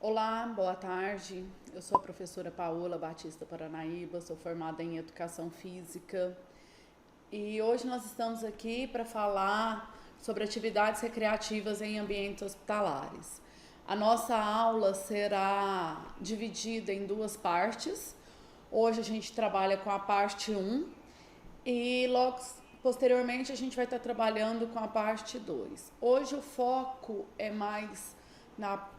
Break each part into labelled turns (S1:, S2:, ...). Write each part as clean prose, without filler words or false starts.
S1: Olá, boa tarde. Eu sou a professora Paola Batista Paranaíba, sou formada em Educação Física e hoje nós estamos aqui para falar sobre atividades recreativas em ambientes hospitalares. A nossa aula será dividida em duas partes. Hoje a gente trabalha com a parte 1 e logo posteriormente a gente vai estar trabalhando com a parte 2. Hoje o foco é mais na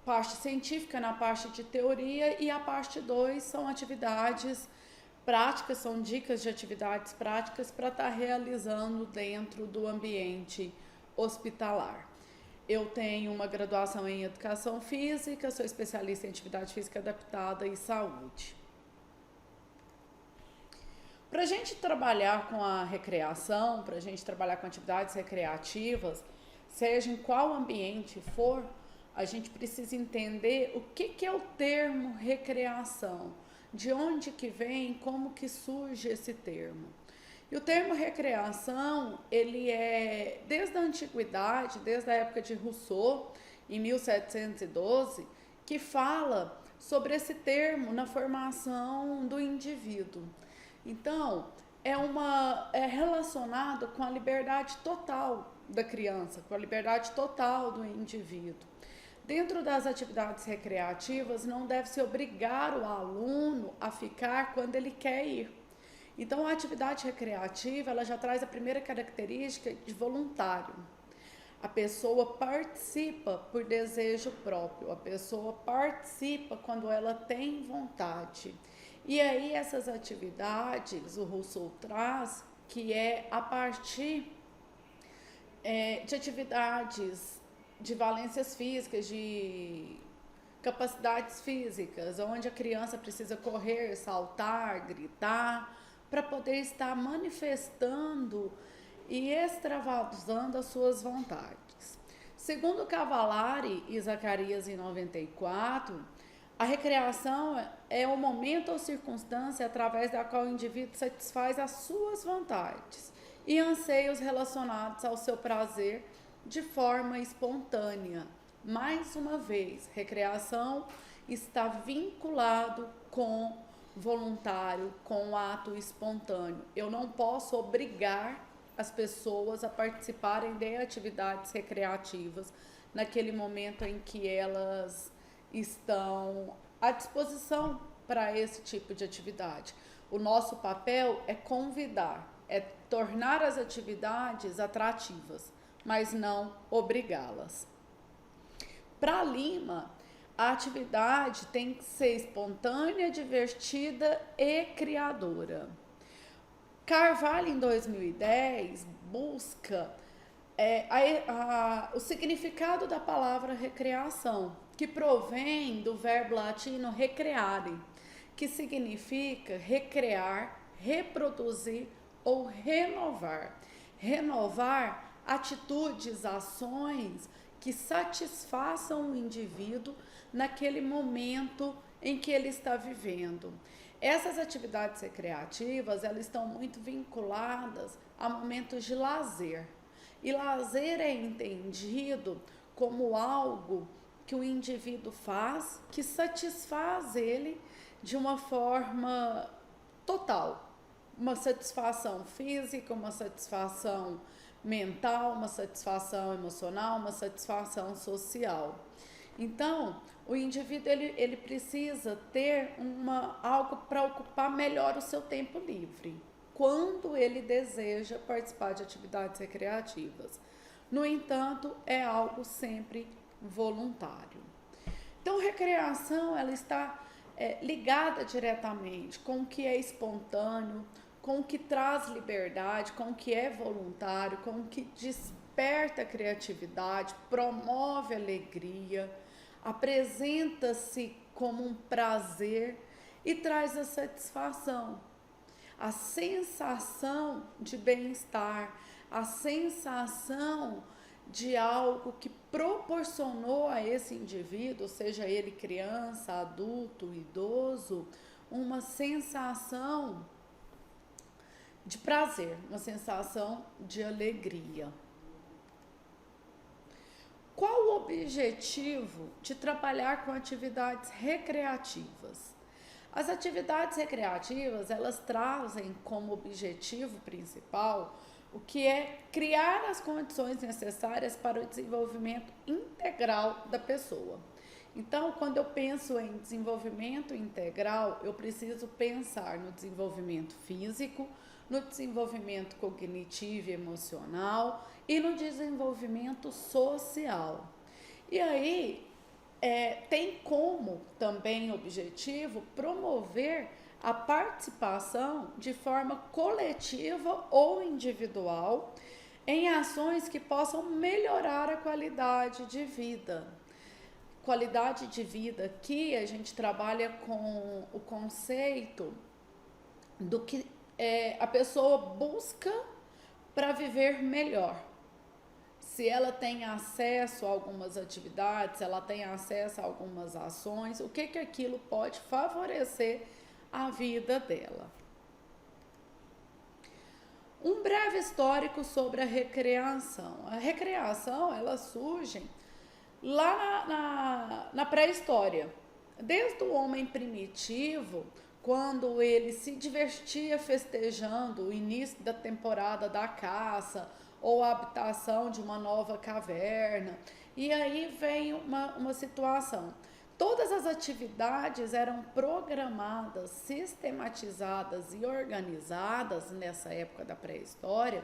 S1: parte científica, na parte de teoria, e a parte 2 são atividades práticas, são dicas de atividades práticas para estar realizando dentro do ambiente hospitalar. Eu tenho uma graduação em Educação Física, sou especialista em Atividade Física Adaptada e Saúde. Para a gente trabalhar com a recreação, para a gente trabalhar com atividades recreativas, seja em qual ambiente for, a gente precisa entender o que é o termo recreação, de onde que vem, como que surge esse termo. E o termo recreação, ele é, desde a antiguidade, desde a época de Rousseau, em 1712, que fala sobre esse termo na formação do indivíduo. Então, é relacionado com a liberdade total da criança, com a liberdade total do indivíduo. Dentro das atividades recreativas, não deve-se obrigar o aluno a ficar quando ele quer ir. Então, a atividade recreativa, ela já traz a primeira característica de voluntário. A pessoa participa por desejo próprio, a pessoa participa quando ela tem vontade. E aí, essas atividades, o Rousseau traz, que é a partir de atividades de valências físicas, de capacidades físicas, onde a criança precisa correr, saltar, gritar, para poder estar manifestando e extravasando as suas vontades. Segundo Cavallari e Zacarias, em 94, a recreação é o momento ou circunstância através da qual o indivíduo satisfaz as suas vontades e anseios relacionados ao seu prazer de forma espontânea. Mais uma vez, recreação está vinculado com voluntário, com ato espontâneo. Eu não posso obrigar as pessoas a participarem de atividades recreativas naquele momento em que elas estão à disposição para esse tipo de atividade. O nosso papel é convidar, é tornar as atividades atrativas, mas não obrigá-las. Para Lima, a atividade tem que ser espontânea, divertida e criadora. Carvalho, em 2010, busca o significado da palavra recreação, que provém do verbo latino recreare, que significa recriar, reproduzir ou renovar. Renovar atitudes, ações que satisfaçam o indivíduo naquele momento em que ele está vivendo. Essas atividades recreativas, elas estão muito vinculadas a momentos de lazer. E lazer é entendido como algo que o indivíduo faz que satisfaz ele de uma forma total. Uma satisfação física, uma satisfação mental, uma satisfação emocional, uma satisfação social. Então, o indivíduo ele precisa ter algo para ocupar melhor o seu tempo livre, quando ele deseja participar de atividades recreativas. No entanto, é algo sempre voluntário. Então, recreação ela está ligada diretamente com o que é espontâneo, com o que traz liberdade, com o que é voluntário, com o que desperta a criatividade, promove alegria, apresenta-se como um prazer e traz a satisfação, a sensação de bem-estar, a sensação de algo que proporcionou a esse indivíduo, seja ele criança, adulto, idoso, uma sensação de prazer, uma sensação de alegria. Qual o objetivo de trabalhar com atividades recreativas? As atividades recreativas, elas trazem como objetivo principal o que é criar as condições necessárias para o desenvolvimento integral da pessoa. Então, quando eu penso em desenvolvimento integral, eu preciso pensar no desenvolvimento físico, no desenvolvimento cognitivo e emocional e no desenvolvimento social. E aí, tem como também objetivo promover a participação de forma coletiva ou individual em ações que possam melhorar a qualidade de vida. Qualidade de vida, aqui a gente trabalha com o conceito do que a pessoa busca para viver melhor. Se ela tem acesso a algumas atividades, se ela tem acesso a algumas ações, o que aquilo pode favorecer a vida dela. Um breve histórico sobre a recreação. A recreação, ela surge lá na pré-história. Desde o homem primitivo, quando ele se divertia festejando o início da temporada da caça ou a habitação de uma nova caverna. E aí vem uma situação. Todas as atividades eram programadas, sistematizadas e organizadas nessa época da pré-história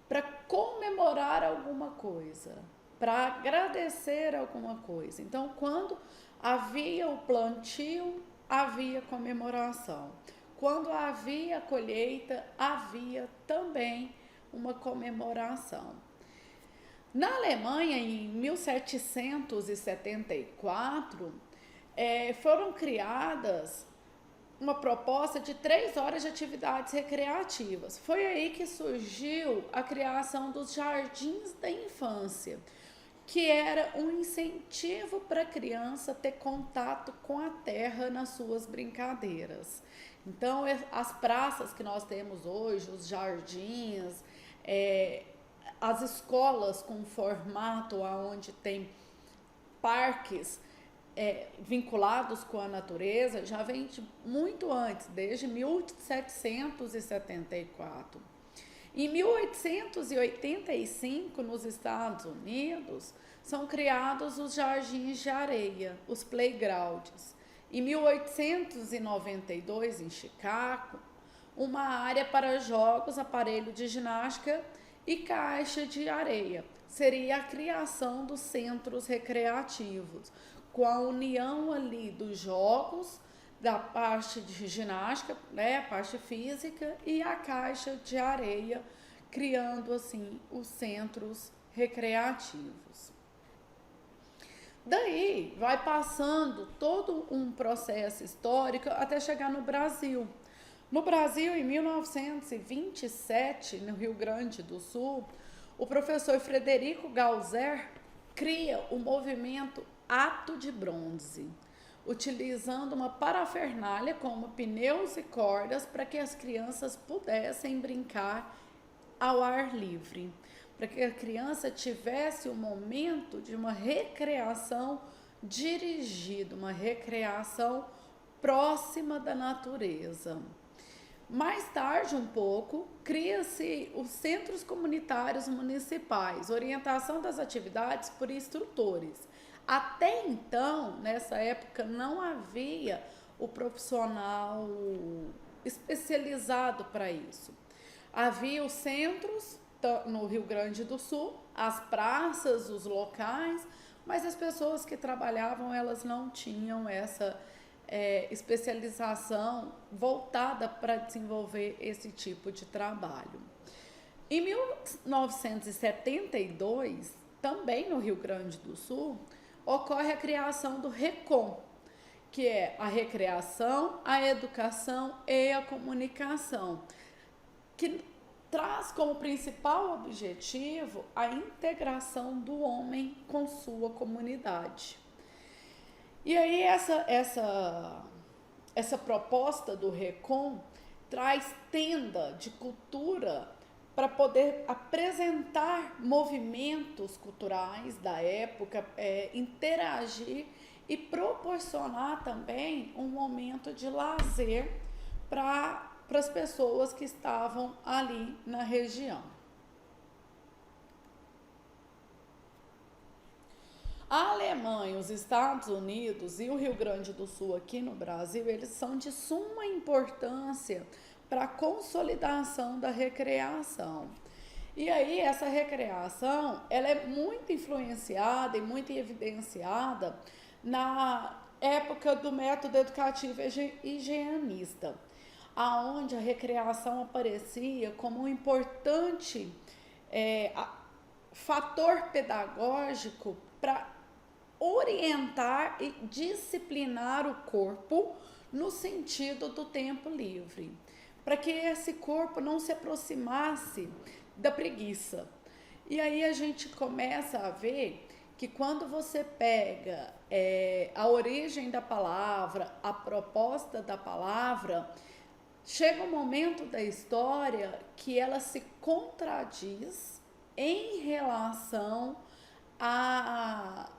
S1: para comemorar alguma coisa, para agradecer alguma coisa. Então, quando havia o plantio, havia comemoração. Quando havia colheita, havia também uma comemoração. Na Alemanha, em 1774, foram criadas uma proposta de 3 horas de atividades recreativas. Foi aí que surgiu a criação dos jardins da infância, que era um incentivo para a criança ter contato com a terra nas suas brincadeiras. Então, as praças que nós temos hoje, os jardins, as escolas com formato onde tem parques vinculados com a natureza, já vem de muito antes, desde 1774. Em 1885, nos Estados Unidos, são criados os jardins de areia, os playgrounds. Em 1892, em Chicago, uma área para jogos, aparelho de ginástica e caixa de areia. Seria a criação dos centros recreativos, com a união ali dos jogos, da parte de ginástica, né, a parte física, e a caixa de areia, criando assim os centros recreativos. Daí vai passando todo um processo histórico até chegar no Brasil. No Brasil, em 1927, no Rio Grande do Sul, o professor Frederico Galzer cria o movimento Ato de Bronze, utilizando uma parafernália como pneus e cordas para que as crianças pudessem brincar ao ar livre, para que a criança tivesse o momento de uma recreação dirigida, uma recreação próxima da natureza. Mais tarde, um pouco, cria-se os centros comunitários municipais, orientação das atividades por instrutores. Até então, nessa época, não havia o profissional especializado para isso. Havia os centros no Rio Grande do Sul, as praças, os locais, mas as pessoas que trabalhavam, elas não tinham essa especialização voltada para desenvolver esse tipo de trabalho. Em 1972, também no Rio Grande do Sul, ocorre a criação do RECOM, que é a recreação, a educação e a comunicação, que traz como principal objetivo a integração do homem com sua comunidade. E aí essa proposta do RECOM traz tenda de cultura para poder apresentar movimentos culturais da época, interagir e proporcionar também um momento de lazer para as pessoas que estavam ali na região. A Alemanha, os Estados Unidos e o Rio Grande do Sul aqui no Brasil, eles são de suma importância para a consolidação da recreação. E aí essa recreação, ela é muito influenciada e muito evidenciada na época do método educativo higienista, aonde a recreação aparecia como um importante fator pedagógico para orientar e disciplinar o corpo no sentido do tempo livre, para que esse corpo não se aproximasse da preguiça. E aí a gente começa a ver que quando você pega a origem da palavra, a proposta da palavra, chega um momento da história que ela se contradiz em relação a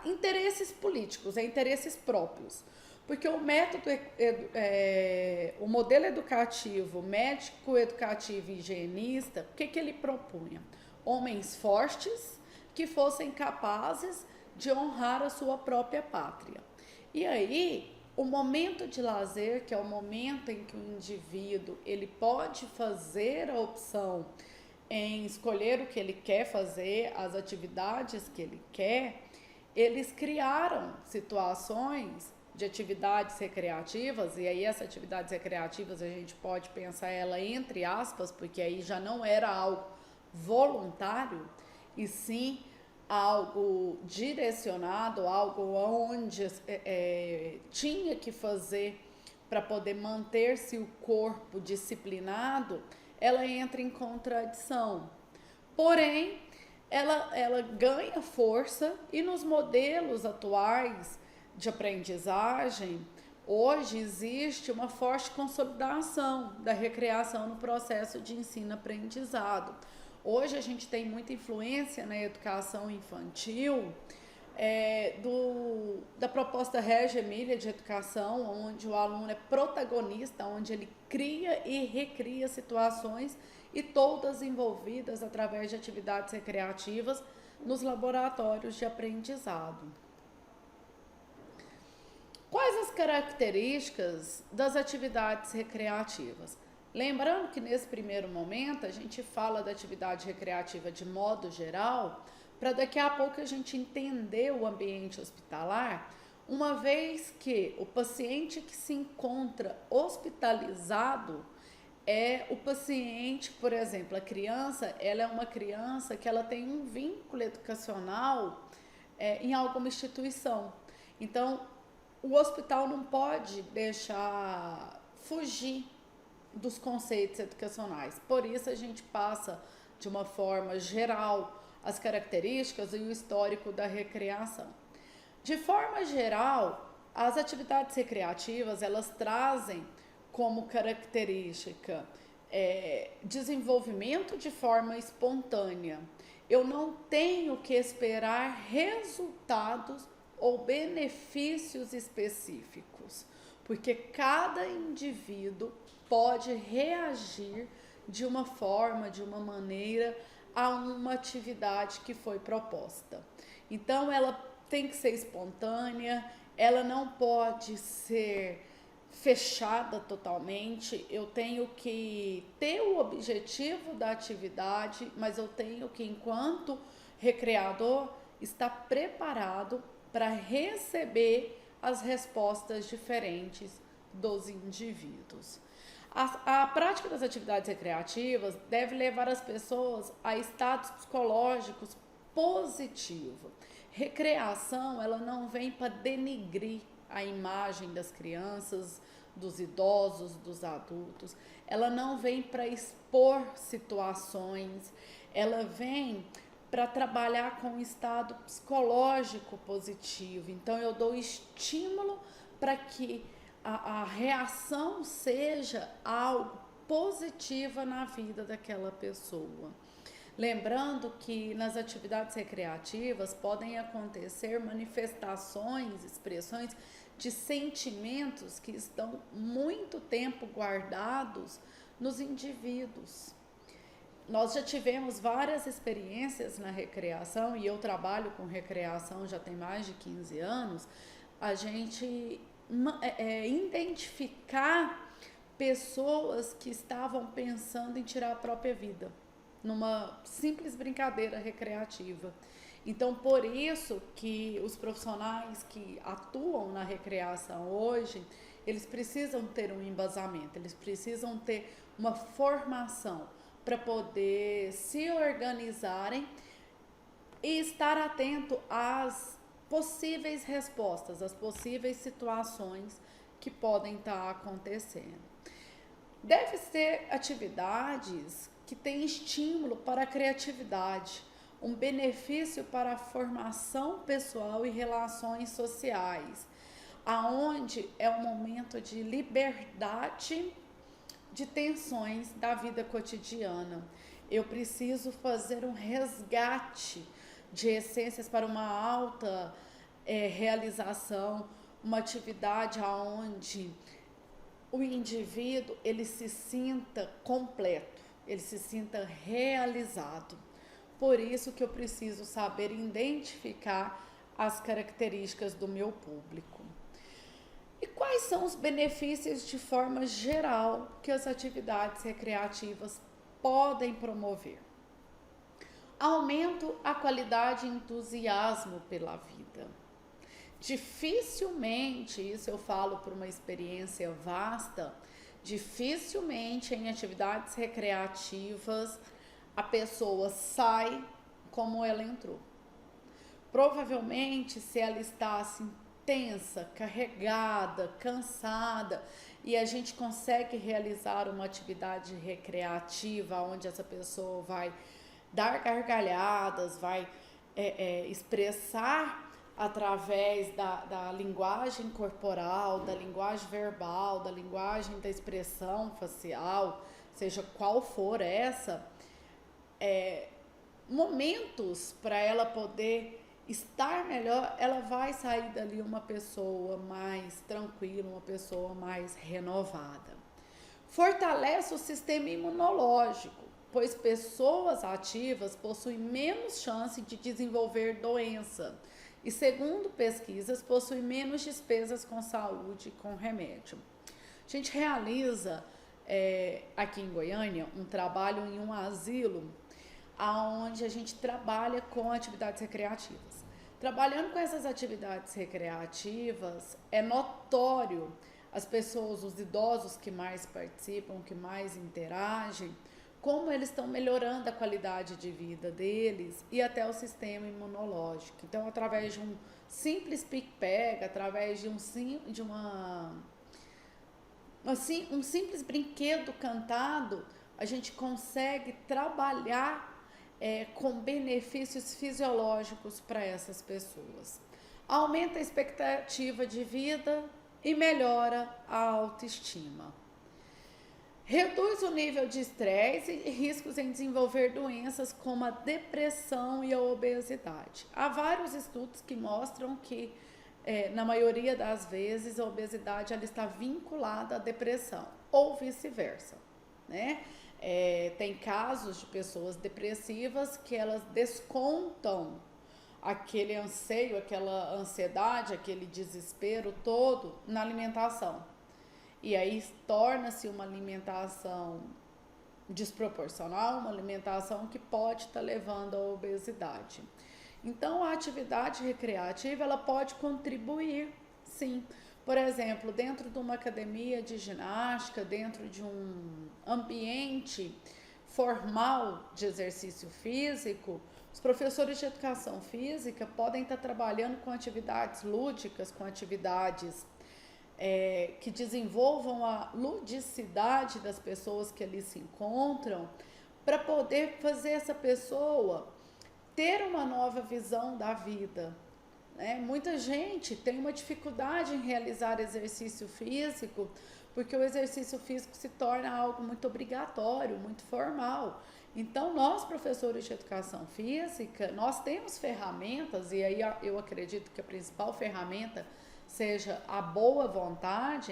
S1: interesses políticos, a interesses próprios. Porque o método, o modelo educativo, médico, educativo e higienista, o que ele propunha? Homens fortes que fossem capazes de honrar a sua própria pátria. E aí, o momento de lazer, que é o momento em que o indivíduo ele pode fazer a opção em escolher o que ele quer fazer, as atividades que ele quer, eles criaram situações de atividades recreativas, e aí essas atividades recreativas a gente pode pensar ela entre aspas, porque aí já não era algo voluntário, e sim algo direcionado, algo onde tinha que fazer para poder manter-se o corpo disciplinado, ela entra em contradição. Porém, ela ganha força e nos modelos atuais de aprendizagem, hoje existe uma forte consolidação da recreação no processo de ensino-aprendizado. Hoje a gente tem muita influência na educação infantil da proposta Reggio Emilia de educação, onde o aluno é protagonista, onde ele cria e recria situações e todas envolvidas através de atividades recreativas nos laboratórios de aprendizado. Quais as características das atividades recreativas? Lembrando que nesse primeiro momento a gente fala da atividade recreativa de modo geral, para daqui a pouco a gente entender o ambiente hospitalar, uma vez que o paciente que se encontra hospitalizado é o paciente, por exemplo, a criança, ela é uma criança que ela tem um vínculo educacional em alguma instituição. Então, o hospital não pode deixar fugir dos conceitos educacionais. Por isso a gente passa de uma forma geral as características e o histórico da recreação. De forma geral, as atividades recreativas, elas trazem como característica desenvolvimento de forma espontânea. Eu não tenho que esperar resultados ou benefícios específicos, porque cada indivíduo pode reagir de uma forma, de uma maneira a uma atividade que foi proposta. Então, ela tem que ser espontânea, ela não pode ser fechada totalmente. Eu tenho que ter o objetivo da atividade, mas eu tenho que, enquanto recreador, estar preparado para receber as respostas diferentes dos indivíduos. A prática das atividades recreativas deve levar as pessoas a estados psicológicos positivos. Recreação, ela não vem para denigrir a imagem das crianças, dos idosos, dos adultos. Ela não vem para expor situações, ela vem para trabalhar com um estado psicológico positivo. Então, eu dou estímulo para que a reação seja algo positiva na vida daquela pessoa. Lembrando que nas atividades recreativas podem acontecer manifestações, expressões de sentimentos que estão muito tempo guardados nos indivíduos. Nós já tivemos várias experiências na recreação, e eu trabalho com recreação já tem mais de 15 anos, a gente identificar pessoas que estavam pensando em tirar a própria vida, numa simples brincadeira recreativa. Então, por isso que os profissionais que atuam na recreação hoje, eles precisam ter um embasamento, eles precisam ter uma formação para poder se organizarem e estar atento às possíveis respostas, às possíveis situações que podem estar acontecendo. Deve ser atividades que têm estímulo para a criatividade, um benefício para a formação pessoal e relações sociais, aonde é um momento de liberdade de tensões da vida cotidiana. Eu preciso fazer um resgate de essências para uma alta realização, uma atividade onde o indivíduo ele se sinta completo, ele se sinta realizado. Por isso que eu preciso saber identificar as características do meu público. E quais são os benefícios de forma geral que as atividades recreativas podem promover? Aumento a qualidade e entusiasmo pela vida. Dificilmente, isso eu falo por uma experiência vasta, dificilmente em atividades recreativas a pessoa sai como ela entrou. Provavelmente, se ela está assim, tensa, carregada, cansada, e a gente consegue realizar uma atividade recreativa onde essa pessoa vai dar gargalhadas, vai expressar através da linguagem corporal, da linguagem verbal, da linguagem da expressão facial, seja qual for essa, momentos para ela poder estar melhor, ela vai sair dali uma pessoa mais tranquila, uma pessoa mais renovada. Fortalece o sistema imunológico, pois pessoas ativas possuem menos chance de desenvolver doença e, segundo pesquisas, possuem menos despesas com saúde e com remédio. A gente realiza aqui em Goiânia um trabalho em um asilo onde a gente trabalha com atividades recreativas. Trabalhando com essas atividades recreativas, é notório as pessoas, os idosos que mais participam, que mais interagem, como eles estão melhorando a qualidade de vida deles e até o sistema imunológico. Então, através de um simples pique-pega, através de um simples brinquedo cantado, a gente consegue trabalhar com benefícios fisiológicos para essas pessoas. Aumenta a expectativa de vida e melhora a autoestima. Reduz o nível de estresse e riscos em desenvolver doenças como a depressão e a obesidade. Há vários estudos que mostram que, na maioria das vezes, a obesidade ela está vinculada à depressão, ou vice-versa, né? Tem casos de pessoas depressivas que elas descontam aquele anseio, aquela ansiedade, aquele desespero todo na alimentação. E aí torna-se uma alimentação desproporcional, uma alimentação que pode estar levando à obesidade. Então, a atividade recreativa ela pode contribuir, sim. Por exemplo, dentro de uma academia de ginástica, dentro de um ambiente formal de exercício físico, os professores de educação física podem estar trabalhando com atividades lúdicas, com atividades que desenvolvam a ludicidade das pessoas que ali se encontram, para poder fazer essa pessoa ter uma nova visão da vida. Muita gente tem uma dificuldade em realizar exercício físico porque o exercício físico se torna algo muito obrigatório, muito formal. Então, nós, professores de educação física, nós temos ferramentas, e aí eu acredito que a principal ferramenta seja a boa vontade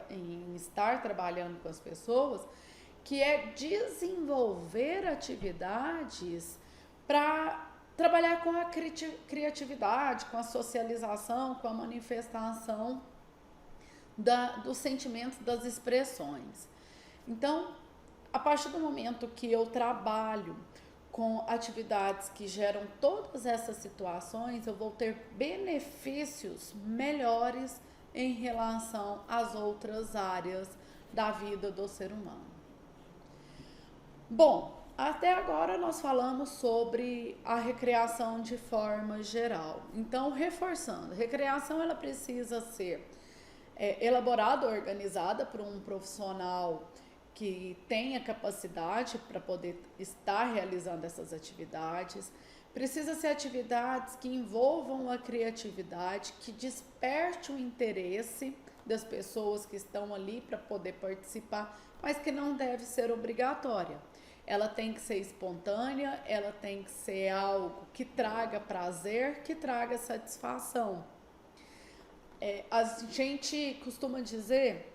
S1: em estar trabalhando com as pessoas, que é desenvolver atividades para trabalhar com a criatividade, com a socialização, com a manifestação dos sentimentos, das expressões. Então, a partir do momento que eu trabalho com atividades que geram todas essas situações, eu vou ter benefícios melhores em relação às outras áreas da vida do ser humano. Bom, até agora nós falamos sobre a recreação de forma geral. Então, reforçando, a recreação ela precisa ser elaborada, organizada por um profissional que tenha capacidade para poder estar realizando essas atividades. Precisa ser atividades que envolvam a criatividade, que desperte o interesse das pessoas que estão ali para poder participar, mas que não deve ser obrigatória. Ela tem que ser espontânea, ela tem que ser algo que traga prazer, que traga satisfação. A gente costuma dizer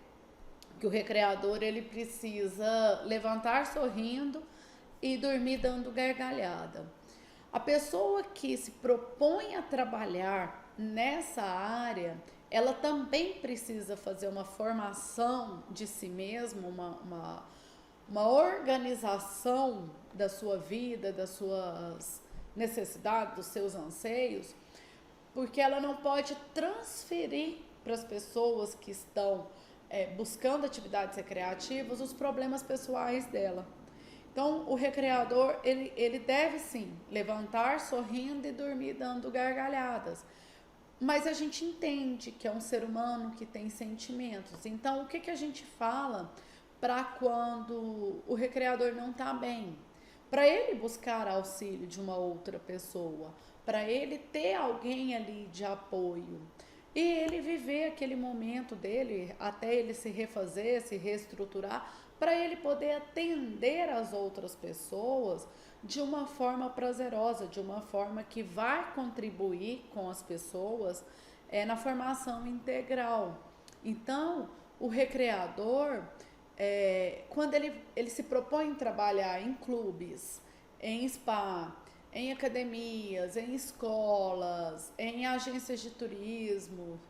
S1: que o recreador ele precisa levantar sorrindo e dormir dando gargalhada. A pessoa que se propõe a trabalhar nessa área, ela também precisa fazer uma formação de si mesma, uma organização da sua vida, das suas necessidades, dos seus anseios, porque ela não pode transferir para as pessoas que estão buscando atividades recreativas os problemas pessoais dela. Então, o recreador, ele deve sim levantar sorrindo e dormir dando gargalhadas. Mas a gente entende que é um ser humano que tem sentimentos. Então, o que a gente fala para quando o recreador não está bem? Para ele buscar auxílio de uma outra pessoa, para ele ter alguém ali de apoio. E ele viver aquele momento dele, até ele se refazer, se reestruturar, para ele poder atender as outras pessoas de uma forma prazerosa, de uma forma que vai contribuir com as pessoas na formação integral. Então, o recreador, quando ele se propõe a trabalhar em clubes, em spa, em academias, em escolas, em agências de turismo,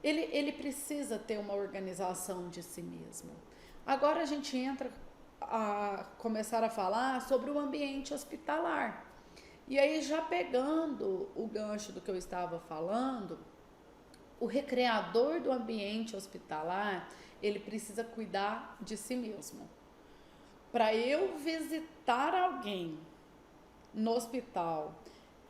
S1: ele precisa ter uma organização de si mesmo. Agora a gente entra a começar a falar sobre o ambiente hospitalar. E aí, já pegando o gancho do que eu estava falando, o recreador do ambiente hospitalar, ele precisa cuidar de si mesmo. Para eu visitar alguém no hospital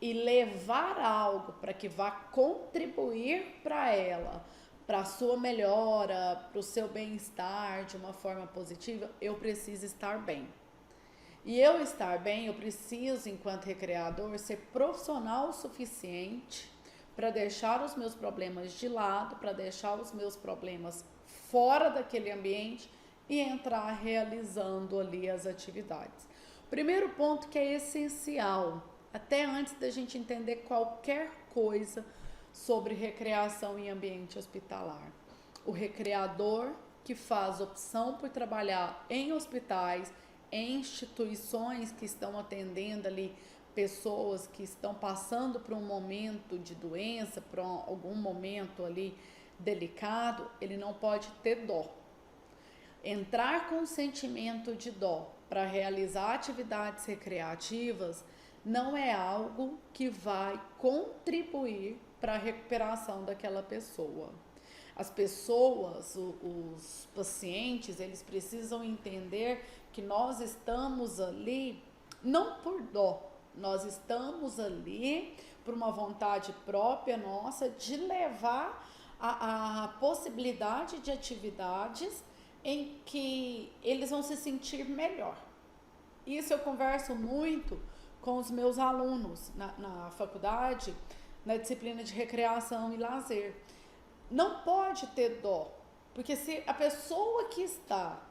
S1: e levar algo para que vá contribuir para ela, para a sua melhora, para o seu bem-estar de uma forma positiva, eu preciso estar bem. E eu estar bem, eu preciso, enquanto recreador, ser profissional o suficiente para deixar os meus problemas de lado, para deixar os meus problemas fora daquele ambiente e entrar realizando ali as atividades. Primeiro ponto que é essencial, até antes da gente entender qualquer coisa sobre recreação em ambiente hospitalar. O recreador que faz opção por trabalhar em hospitais, em instituições que estão atendendo ali pessoas que estão passando por um momento de doença, por algum momento ali delicado, ele não pode ter dó. Entrar com um sentimento de dó para realizar atividades recreativas não é algo que vai contribuir para a recuperação daquela pessoa. As pessoas, os pacientes, eles precisam entender que nós estamos ali não por dó, nós estamos ali por uma vontade própria nossa de levar a possibilidade de atividades em que eles vão se sentir melhor. Isso eu converso muito com os meus alunos na faculdade, na disciplina de recreação e lazer. Não pode ter dó Porque se a pessoa que está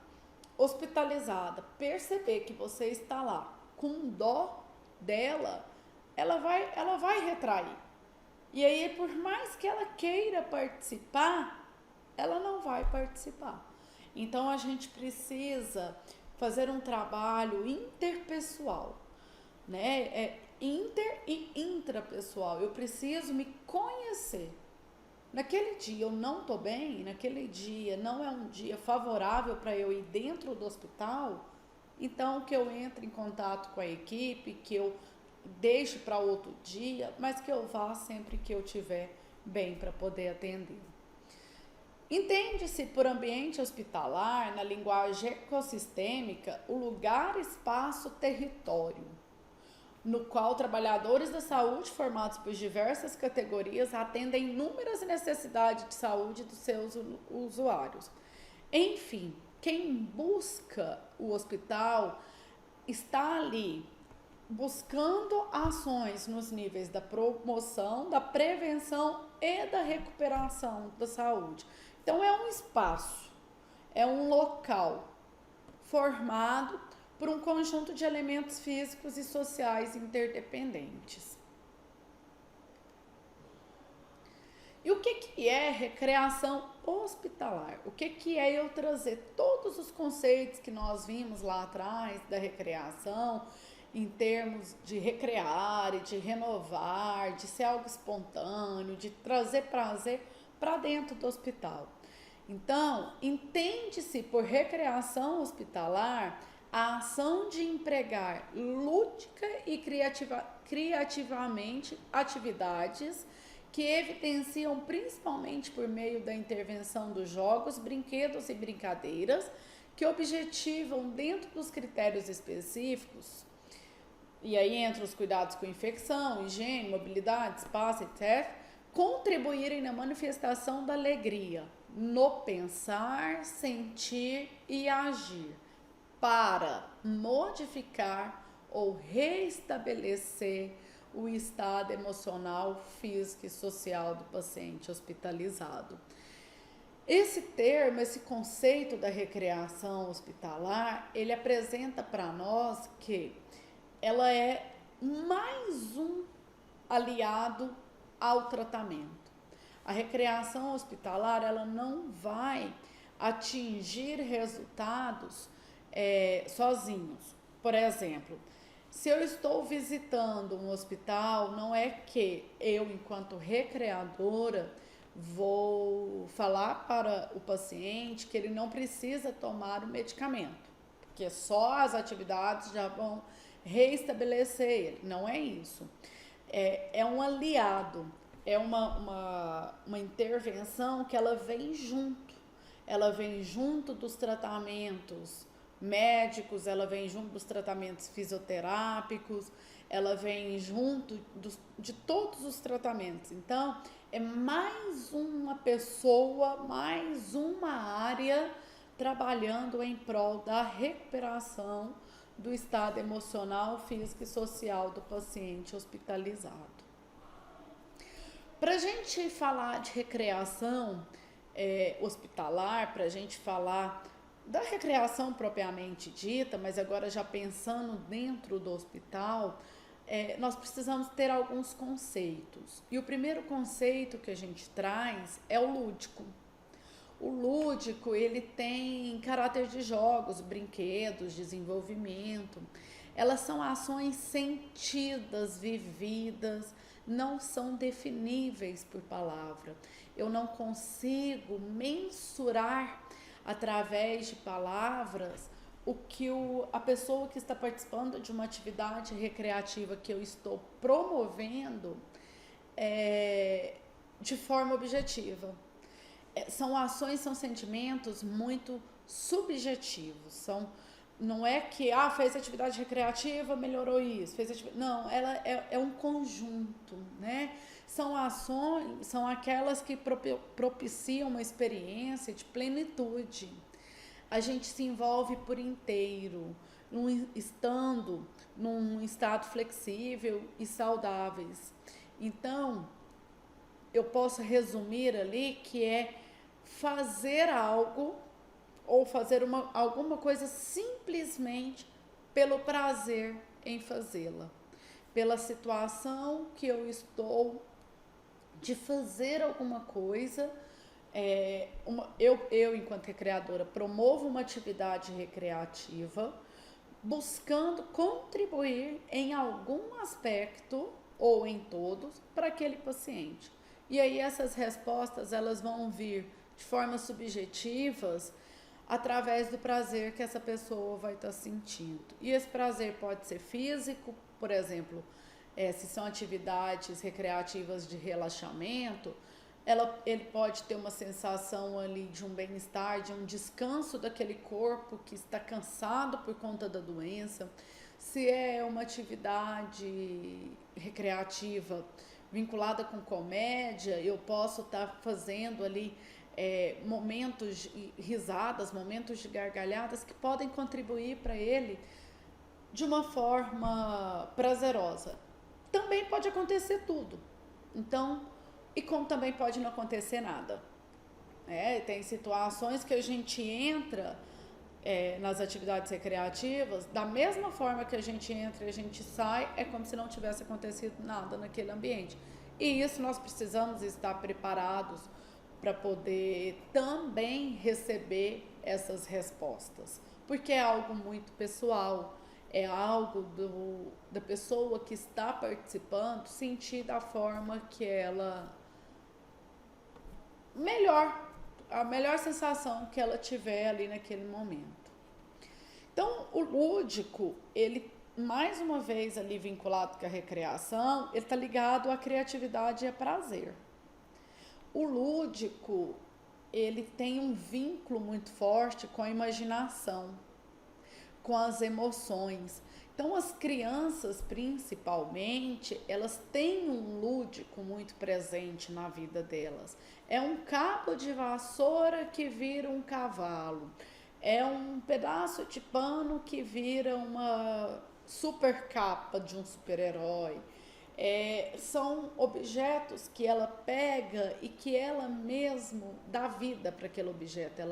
S1: hospitalizada perceber que você está lá com dó dela, ela vai retrair. E aí, por mais que ela queira participar, ela não vai participar. Então, a gente precisa fazer um trabalho interpessoal, né? Inter e intrapessoal. Eu preciso me conhecer. Naquele dia eu não estou bem, naquele dia não é um dia favorável para eu ir dentro do hospital, então que eu entre em contato com a equipe, que eu deixe para outro dia, mas que eu vá sempre que eu estiver bem para poder atender. Entende-se por ambiente hospitalar, na linguagem ecossistêmica, o lugar, espaço, território, no qual trabalhadores da saúde formados por diversas categorias atendem inúmeras necessidades de saúde dos seus usuários. Enfim, quem busca o hospital está ali buscando ações nos níveis da promoção, da prevenção e da recuperação da saúde. Então, é um espaço, é um local formado por um conjunto de elementos físicos e sociais interdependentes. E o que é recreação hospitalar? O que é eu trazer todos os conceitos que nós vimos lá atrás da recreação, em termos de recrear e de renovar, de ser algo espontâneo, de trazer prazer para dentro do hospital. Então, entende-se por recreação hospitalar a ação de empregar lúdica e criativamente atividades que evidenciam principalmente por meio da intervenção dos jogos, brinquedos e brincadeiras que objetivam dentro dos critérios específicos, e aí entre os cuidados com infecção, higiene, mobilidade, espaço, etc., contribuírem na manifestação da alegria, no pensar, sentir e agir, para modificar ou restabelecer o estado emocional, físico e social do paciente hospitalizado. Esse termo, esse conceito da recreação hospitalar, ele apresenta para nós que ela é mais um aliado ao tratamento. A recreação hospitalar, ela não vai atingir resultados sozinhos. Por exemplo, se eu estou visitando um hospital, não é que eu, enquanto recreadora, vou falar para o paciente que ele não precisa tomar o medicamento, porque só as atividades já vão reestabelecer ele. Não é isso. É um aliado, é uma intervenção que ela vem junto dos tratamentos médicos, ela vem junto dos tratamentos fisioterápicos, ela vem junto de todos os tratamentos. Então, é mais uma pessoa, mais uma área trabalhando em prol da recuperação do estado emocional, físico e social do paciente hospitalizado. Para a gente falar de recreação hospitalar, para a gente falar da recreação propriamente dita, mas agora já pensando dentro do hospital, nós precisamos ter alguns conceitos. E o primeiro conceito que a gente traz é o lúdico. O lúdico, ele tem caráter de jogos, brinquedos, desenvolvimento. Elas são ações sentidas, vividas, não são definíveis por palavra. Eu não consigo mensurar através de palavras o que a pessoa que está participando de uma atividade recreativa que eu estou promovendo de forma objetiva. São ações, são sentimentos muito subjetivos. Não é que fez atividade recreativa, melhorou isso. Não, ela é um conjunto, né? São ações, são aquelas que propiciam uma experiência de plenitude. A gente se envolve por inteiro, estando num estado flexível e saudáveis. Então, eu posso resumir ali que é fazer algo ou fazer alguma coisa simplesmente pelo prazer em fazê-la, pela situação que eu estou de fazer alguma coisa. Eu, enquanto recreadora, promovo uma atividade recreativa buscando contribuir em algum aspecto ou em todos para aquele paciente. E aí essas respostas elas vão vir de formas subjetivas através do prazer que essa pessoa vai estar sentindo. E esse prazer pode ser físico, por exemplo, se são atividades recreativas de relaxamento, ele pode ter uma sensação ali de um bem-estar, de um descanso daquele corpo que está cansado por conta da doença. Se é uma atividade recreativa vinculada com comédia, eu posso estar fazendo ali momentos de risadas, momentos de gargalhadas que podem contribuir para ele de uma forma prazerosa. Também pode acontecer tudo. Então, e como também pode não acontecer nada. Tem situações que a gente entra nas atividades recreativas, da mesma forma que a gente entra e a gente sai, é como se não tivesse acontecido nada naquele ambiente. E isso nós precisamos estar preparados para poder também receber essas respostas, porque é algo muito pessoal, é algo da pessoa que está participando sentir da forma que ela a melhor sensação que ela tiver ali naquele momento. Então, o lúdico, ele, mais uma vez ali vinculado com a recreação, ele está ligado à criatividade e a prazer. O lúdico, ele tem um vínculo muito forte com a imaginação, com as emoções. Então, as crianças, principalmente, elas têm um lúdico muito presente na vida delas. É um cabo de vassoura que vira um cavalo. É um pedaço de pano que vira uma super capa de um super-herói. São objetos que ela pega e que ela mesmo dá vida para aquele objeto.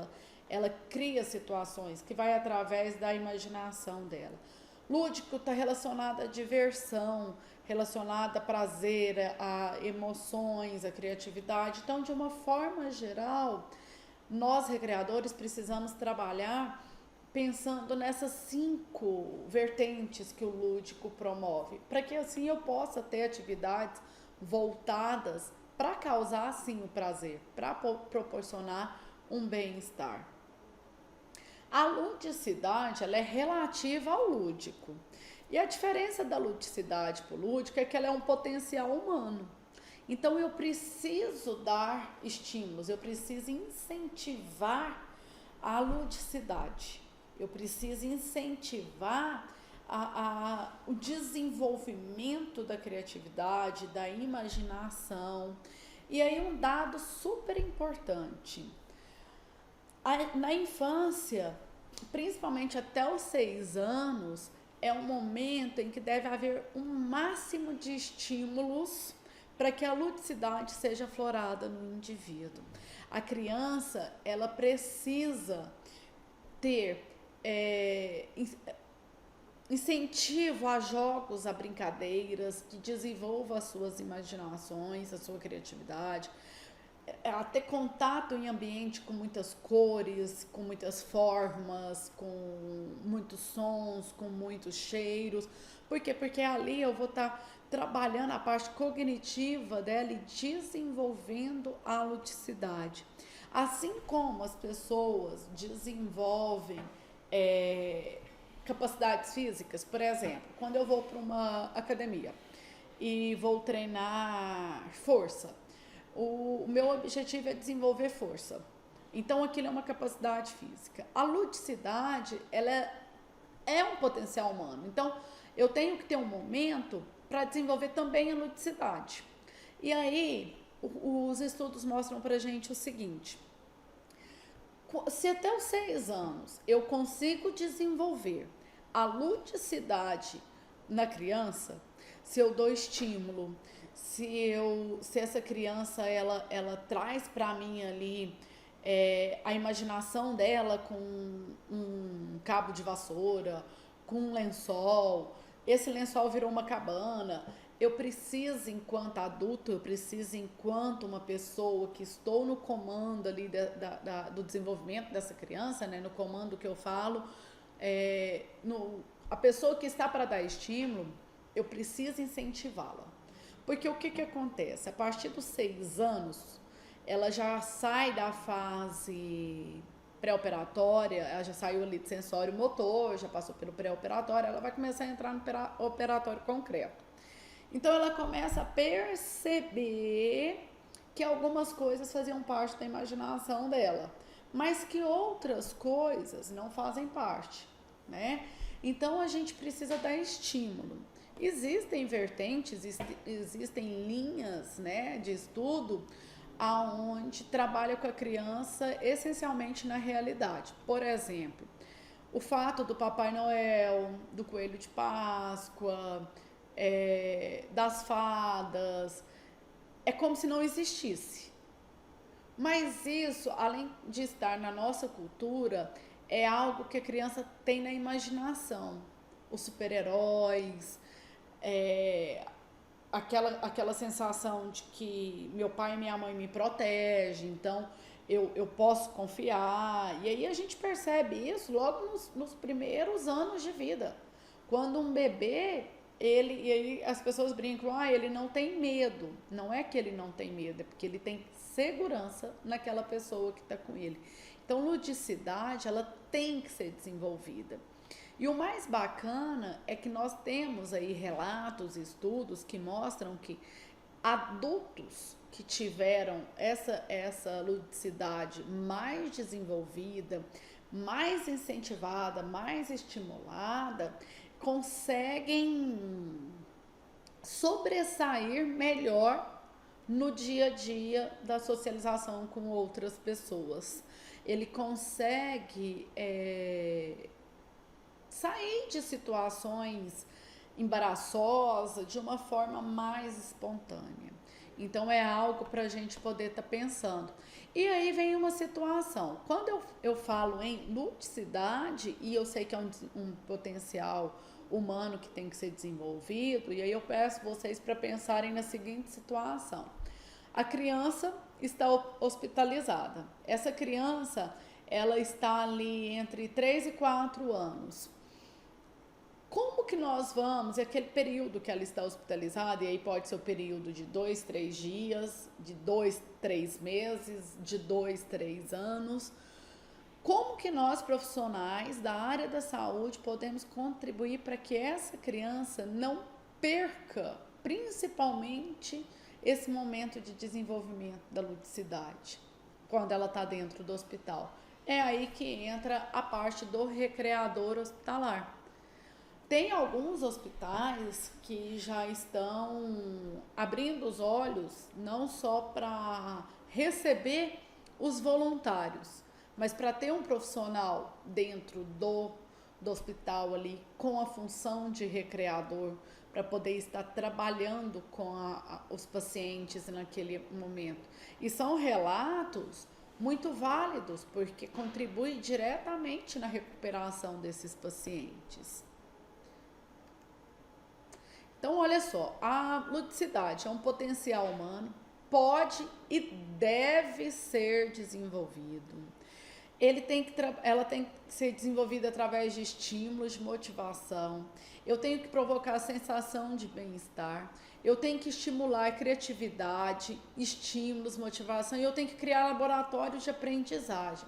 S1: Ela cria situações que vai através da imaginação dela. Lúdico está relacionado à diversão, relacionado a prazer, a emoções, a criatividade. Então, de uma forma geral, nós recreadores precisamos trabalhar pensando nessas 5 vertentes que o lúdico promove, para que assim eu possa ter atividades voltadas para causar sim o prazer, para proporcionar um bem-estar. A ludicidade, ela é relativa ao lúdico. E a diferença da ludicidade para o lúdico é que ela é um potencial humano. Então, eu preciso dar estímulos, eu preciso incentivar a ludicidade. Eu preciso incentivar o desenvolvimento da criatividade, da imaginação. E aí, um dado super importante. Na infância, principalmente até os 6 anos, é um momento em que deve haver um máximo de estímulos para que a ludicidade seja aflorada no indivíduo. A criança, ela precisa ter incentivo a jogos, a brincadeiras, que desenvolva as suas imaginações, a sua criatividade, a ter contato em ambiente com muitas cores, com muitas formas, com muitos sons, com muitos cheiros. Por quê? Porque ali eu vou estar trabalhando a parte cognitiva dela e desenvolvendo a ludicidade. Assim como as pessoas desenvolvem capacidades físicas, por exemplo, quando eu vou para uma academia e vou treinar força, o meu objetivo é desenvolver força. Então, aquilo é uma capacidade física. A ludicidade, ela é um potencial humano. Então, eu tenho que ter um momento para desenvolver também a ludicidade. E aí, os estudos mostram pra gente o seguinte: se até os 6 anos eu consigo desenvolver a ludicidade na criança, se eu dou estímulo, se essa criança ela traz para mim ali a imaginação dela com um cabo de vassoura, com um lençol, esse lençol virou uma cabana. Eu preciso, enquanto adulto, eu preciso, enquanto uma pessoa que estou no comando ali do desenvolvimento dessa criança, né, no comando que eu falo, a pessoa que está para dar estímulo, eu preciso incentivá-la. Porque o que acontece? A partir dos 6 anos, ela já sai da fase pré-operatória, ela já saiu ali de sensório motor, já passou pelo pré-operatório, ela vai começar a entrar no operatório concreto. Então ela começa a perceber que algumas coisas faziam parte da imaginação dela, mas que outras coisas não fazem parte, né? Então a gente precisa dar estímulo. Existem vertentes, existem linhas, né, de estudo aonde trabalha com a criança essencialmente na realidade. Por exemplo, o fato do Papai Noel, do Coelho de Páscoa, das fadas, é como se não existisse. Mas isso, além de estar na nossa cultura, é algo que a criança tem na imaginação. Os super-heróis, aquela sensação de que meu pai e minha mãe me protegem, então eu posso confiar. E aí a gente percebe isso logo nos primeiros anos de vida. Quando um bebê, e aí as pessoas brincam, ele não tem medo. Não é que ele não tem medo, é porque ele tem segurança naquela pessoa que está com ele. Então, ludicidade, ela tem que ser desenvolvida. E o mais bacana é que nós temos aí relatos, estudos que mostram que adultos que tiveram essa ludicidade mais desenvolvida, mais incentivada, mais estimulada, conseguem sobressair melhor no dia a dia da socialização com outras pessoas. Ele consegue sair de situações embaraçosas de uma forma mais espontânea. Então é algo para a gente poder estar pensando. E aí vem uma situação. Quando eu falo em ludicidade, e eu sei que é um potencial humano que tem que ser desenvolvido, e aí eu peço vocês para pensarem na seguinte situação. A criança está hospitalizada. Essa criança, ela está ali entre 3 e 4 anos. Como que nós vamos, aquele período que ela está hospitalizada, e aí pode ser o período de 2, 3 dias, de 2, 3 meses, de 2, 3 anos, como que nós, profissionais da área da saúde, podemos contribuir para que essa criança não perca, principalmente, esse momento de desenvolvimento da ludicidade, quando ela está dentro do hospital? É aí que entra a parte do recreador hospitalar. Tem alguns hospitais que já estão abrindo os olhos não só para receber os voluntários, mas para ter um profissional dentro do hospital ali com a função de recreador, para poder estar trabalhando com os pacientes naquele momento. E são relatos muito válidos, porque contribui diretamente na recuperação desses pacientes. Então, olha só, a ludicidade é um potencial humano, pode e deve ser desenvolvido. Ela tem que ser desenvolvida através de estímulos, de motivação. Eu tenho que provocar a sensação de bem-estar. Eu tenho que estimular a criatividade, estímulos, motivação. E eu tenho que criar laboratórios de aprendizagem.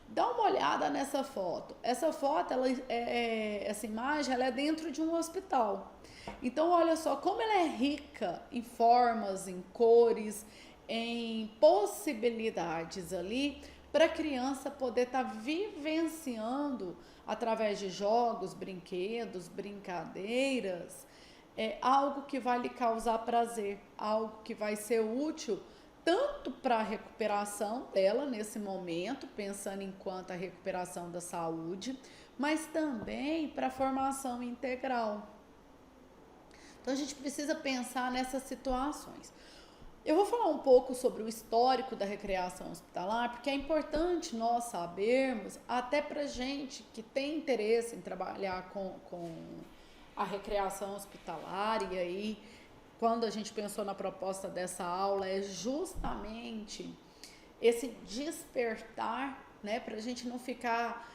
S1: Dá uma olhada nessa foto. Essa foto, essa imagem, ela é dentro de um hospital. Então, olha só como ela é rica em formas, em cores, em possibilidades ali, para a criança poder estar vivenciando, através de jogos, brinquedos, brincadeiras, algo que vai lhe causar prazer, algo que vai ser útil tanto para a recuperação dela nesse momento, pensando enquanto a recuperação da saúde, mas também para a formação integral. Então a gente precisa pensar nessas situações. Eu vou falar um pouco sobre o histórico da recreação hospitalar, porque é importante nós sabermos, até para gente que tem interesse em trabalhar com a recreação hospitalar, e aí, quando a gente pensou na proposta dessa aula, é justamente esse despertar, né, para a gente não ficar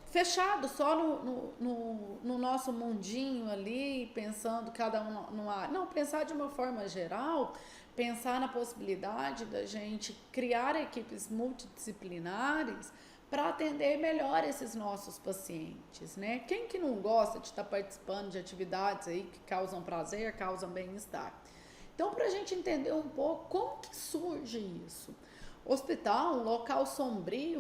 S1: fechado só no nosso mundinho ali, pensando cada um numa área. Não, pensar de uma forma geral, pensar na possibilidade da gente criar equipes multidisciplinares para atender melhor esses nossos pacientes, né? Quem que não gosta de estar participando de atividades aí que causam prazer, causam bem-estar? Então, para a gente entender um pouco como que surge isso. Hospital, um local sombrio,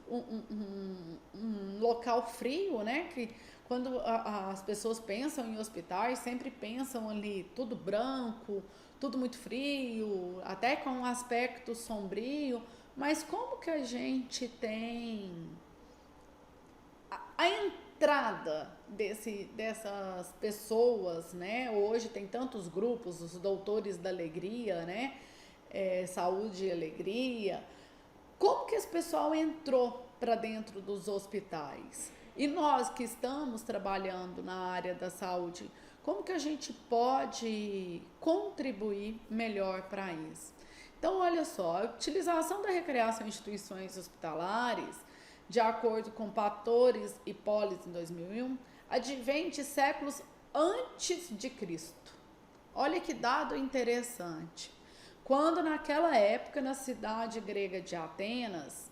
S1: um local frio, né? Que quando as pessoas pensam em hospitais, sempre pensam ali tudo branco, tudo muito frio, até com um aspecto sombrio. Mas como que a gente tem a entrada dessas pessoas, né? Hoje tem tantos grupos, os doutores da alegria, né? Saúde e alegria. Como que esse pessoal entrou para dentro dos hospitais? E nós que estamos trabalhando na área da saúde, como que a gente pode contribuir melhor para isso? Então, olha só, a utilização da recreação em instituições hospitalares, de acordo com Patores e Polis em 2001, advém de séculos antes de Cristo. Olha que dado interessante. Quando naquela época, na cidade grega de Atenas,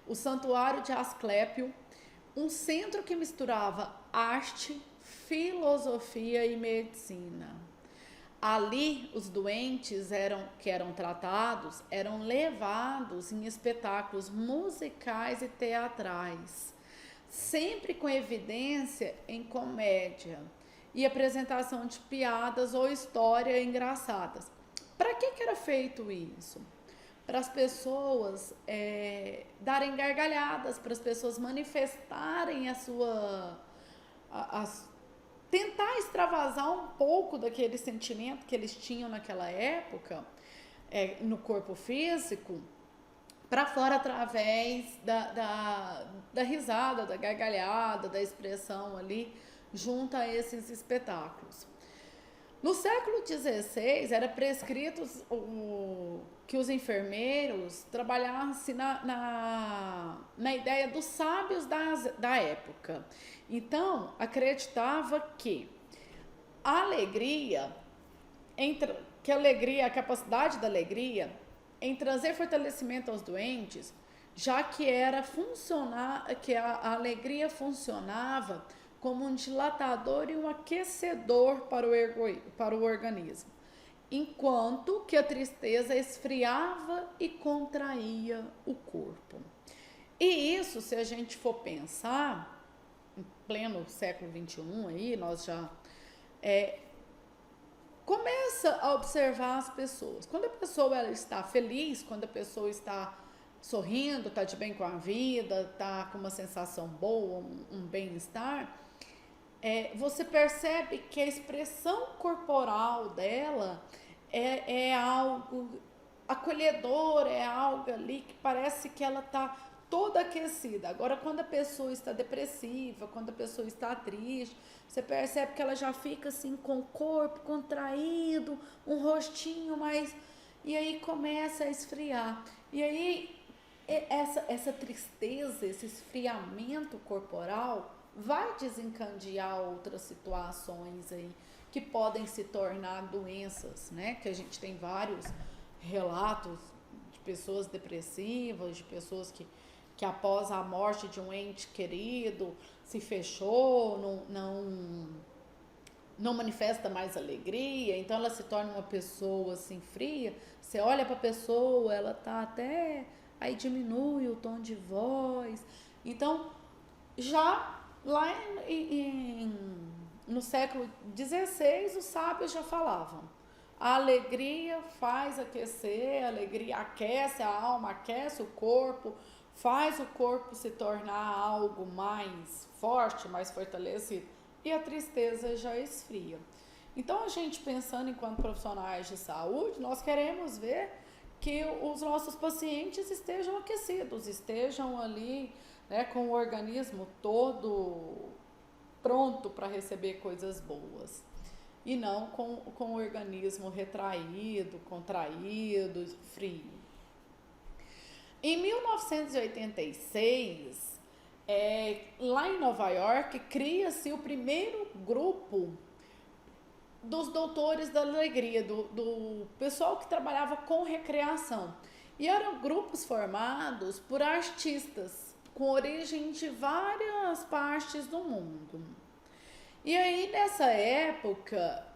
S1: o santuário de Asclépio, um centro que misturava arte, filosofia e medicina. Ali, os doentes que eram tratados eram levados em espetáculos musicais e teatrais, sempre com evidência em comédia e apresentação de piadas ou histórias engraçadas. Para que era feito isso? Para as pessoas darem gargalhadas, para as pessoas manifestarem tentar extravasar um pouco daquele sentimento que eles tinham naquela época, no corpo físico, para fora através da risada, da gargalhada, da expressão ali, junto a esses espetáculos. No século XVI, era prescrito que os enfermeiros trabalhassem na ideia dos sábios da época. Então, acreditava que a alegria, a capacidade da alegria em trazer fortalecimento aos doentes, já que a alegria funcionava como um dilatador e um aquecedor para o organismo, enquanto que a tristeza esfriava e contraía o corpo. E isso, se a gente for pensar, em pleno século XXI, aí, nós já começa a observar as pessoas. Quando a pessoa ela está feliz, quando a pessoa está sorrindo, está de bem com a vida, está com uma sensação boa, um bem-estar, você percebe que a expressão corporal dela é algo acolhedor, é algo ali que parece que ela está toda aquecida. Agora, quando a pessoa está depressiva, quando a pessoa está triste, você percebe que ela já fica assim com o corpo contraído, um rostinho mais... E aí começa a esfriar. E aí essa tristeza, esse esfriamento corporal vai desencadear outras situações aí que podem se tornar doenças, né? Que a gente tem vários relatos de pessoas depressivas, de pessoas que após a morte de um ente querido se fechou, não manifesta mais alegria, então ela se torna uma pessoa assim fria. Você olha para a pessoa, ela tá até aí diminui o tom de voz. Então já lá no século XVI, os sábios já falavam: a alegria faz aquecer, a alegria aquece a alma, aquece o corpo, faz o corpo se tornar algo mais forte, mais fortalecido, e a tristeza já esfria. Então, a gente pensando enquanto profissionais de saúde, nós queremos ver que os nossos pacientes estejam aquecidos, estejam ali, né, com o organismo todo pronto para receber coisas boas. E não com o organismo retraído, contraído, frio. Em 1986, lá em Nova York, cria-se o primeiro grupo dos doutores da alegria, do pessoal que trabalhava com recreação. E eram grupos formados por artistas com origem de várias partes do mundo. E aí, nessa época,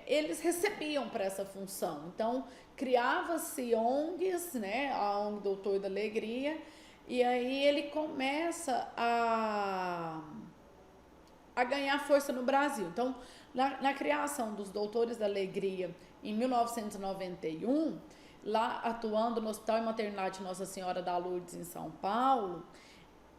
S1: eles recebiam para essa função. Então, criava-se ONGs, né, a ONG Doutor da Alegria, e aí ele começa a ganhar força no Brasil. Então, na criação dos Doutores da Alegria, em 1991, lá atuando no Hospital e Maternidade Nossa Senhora da Lourdes, em São Paulo,